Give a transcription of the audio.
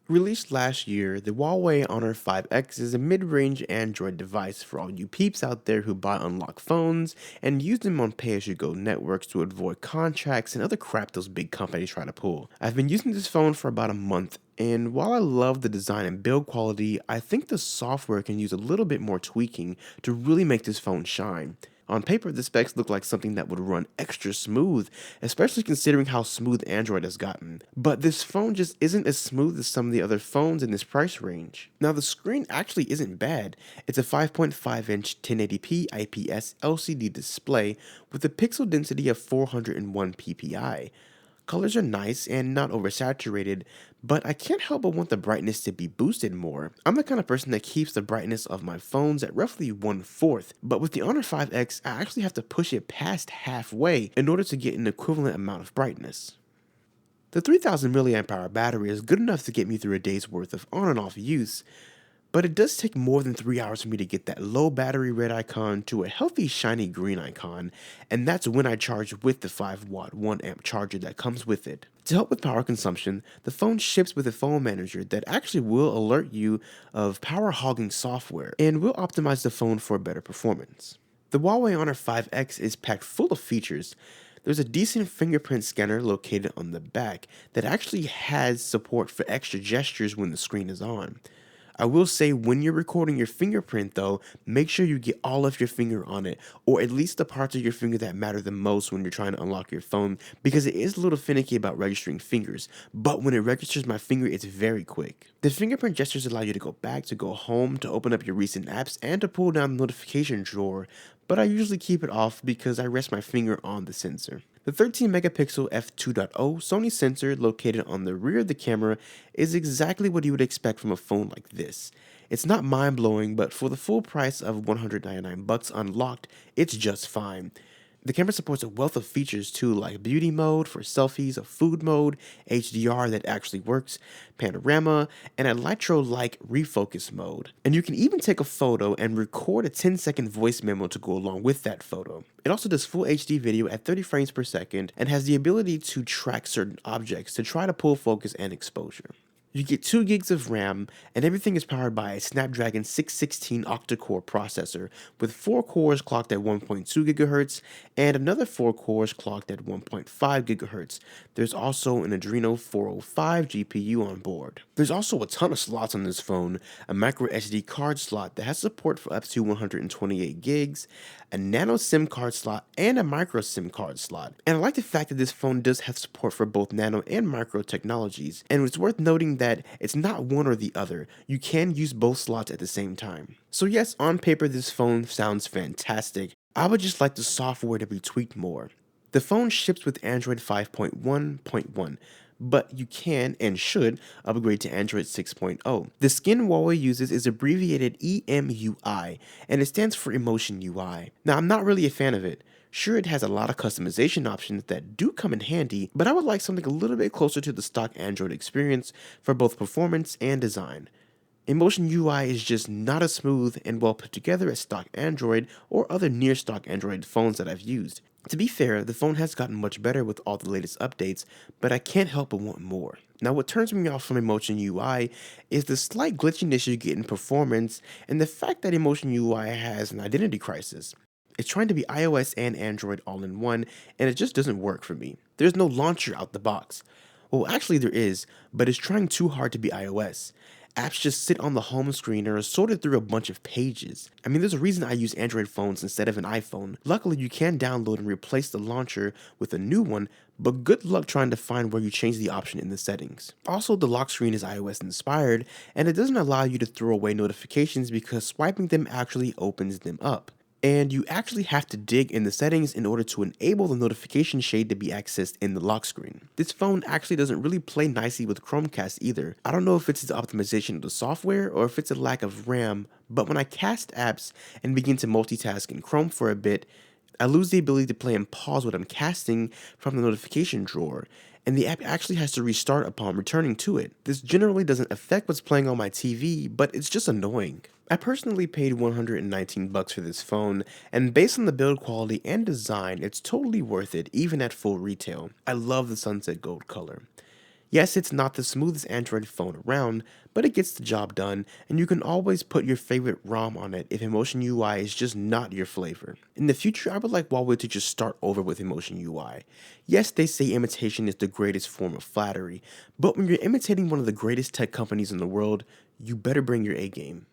Released last year, the Huawei Honor 5X is a mid-range Android device for all you peeps out there who buy unlocked phones and use them on pay-as-you-go networks to avoid contracts and other crap those big companies try to pull. I've been using this phone for about a month, and while I love the design and build quality, I think the software can use a little bit more tweaking to really make this phone shine. On paper, the specs look like something that would run extra smooth, especially considering how smooth Android has gotten. But this phone just isn't as smooth as some of the other phones in this price range. Now, the screen actually isn't bad. It's a 5.5-inch 1080p IPS LCD display with a pixel density of 401 ppi. Colors are nice and not oversaturated, but I can't help but want the brightness to be boosted more. I'm the kind of person that keeps the brightness of my phones at roughly 1/4, but with the Honor 5X, I actually have to push it past halfway in order to get an equivalent amount of brightness. The 3000 milliamp hour battery is good enough to get me through a day's worth of on and off use, but it does take more than 3 hours for me to get that low battery red icon to a healthy shiny green icon, and that's when I charge with the 5-watt 1 amp charger that comes with it. To help with power consumption, the phone ships with a phone manager that actually will alert you of power hogging software and will optimize the phone for better performance. The Huawei Honor 5X is packed full of features. There's a decent fingerprint scanner located on the back that actually has support for extra gestures when the screen is on. I will say when you're recording your fingerprint though, make sure you get all of your finger on it, or at least the parts of your finger that matter the most when you're trying to unlock your phone, because it is a little finicky about registering fingers, but when it registers my finger, it's very quick. The fingerprint gestures allow you to go back, to go home, to open up your recent apps, and to pull down the notification drawer, but I usually keep it off because I rest my finger on the sensor. The 13 megapixel f2.0 Sony sensor located on the rear of the camera is exactly what you would expect from a phone like this. It's not mind-blowing, but for the full price of $199 unlocked, it's just fine. The camera supports a wealth of features too, like beauty mode for selfies, a food mode, HDR that actually works, panorama, and a Litro-like refocus mode. And you can even take a photo and record a 10-second voice memo to go along with that photo. It also does full HD video at 30 frames per second and has the ability to track certain objects to try to pull focus and exposure. You get 2 gigs of RAM, and everything is powered by a Snapdragon 616 octa-core processor with 4 cores clocked at 1.2 GHz and another 4 cores clocked at 1.5 GHz. There's also an Adreno 405 GPU on board. There's also a ton of slots on this phone, a micro SD card slot that has support for up to 128 gigs, a nano SIM card slot, and a micro SIM card slot. And I like the fact that this phone does have support for both nano and micro technologies, and it's worth noting that it's not one or the other. You can use both slots at the same time. So yes, on paper this phone sounds fantastic. I would just like the software to be tweaked more. The phone ships with Android 5.1.1, but you can and should upgrade to Android 6.0. The skin Huawei uses is abbreviated EMUI, and it stands for Emotion UI. Now, I'm not really a fan of it. Sure, it has a lot of customization options that do come in handy, but I would like something a little bit closer to the stock Android experience for both performance and design. Emotion UI is just not as smooth and well put together as stock Android or other near stock Android phones that I've used. To be fair, the phone has gotten much better with all the latest updates, but I can't help but want more. Now, what turns me off from Emotion UI is the slight glitchiness you get in performance and the fact that Emotion UI has an identity crisis. It's trying to be iOS and Android all in one, and it just doesn't work for me. There's no launcher out the box. Well, actually there is, but it's trying too hard to be iOS. Apps just sit on the home screen and are sorted through a bunch of pages. I mean, there's a reason I use Android phones instead of an iPhone. Luckily, you can download and replace the launcher with a new one, but good luck trying to find where you change the option in the settings. Also, the lock screen is iOS inspired, and it doesn't allow you to throw away notifications because swiping them actually opens them up. And you actually have to dig in the settings in order to enable the notification shade to be accessed in the lock screen. This phone actually doesn't really play nicely with Chromecast either. I don't know if it's the optimization of the software or if it's a lack of RAM, but when I cast apps and begin to multitask in Chrome for a bit, I lose the ability to play and pause what I'm casting from the notification drawer, and the app actually has to restart upon returning to it. This generally doesn't affect what's playing on my TV, but it's just annoying. I personally paid $119 for this phone, and based on the build quality and design, it's totally worth it even at full retail. I love the sunset gold color. Yes, it's not the smoothest Android phone around, but it gets the job done, and you can always put your favorite ROM on it if Emotion UI is just not your flavor. In the future, I would like Huawei to just start over with Emotion UI. Yes, they say imitation is the greatest form of flattery, but when you're imitating one of the greatest tech companies in the world, you better bring your A game.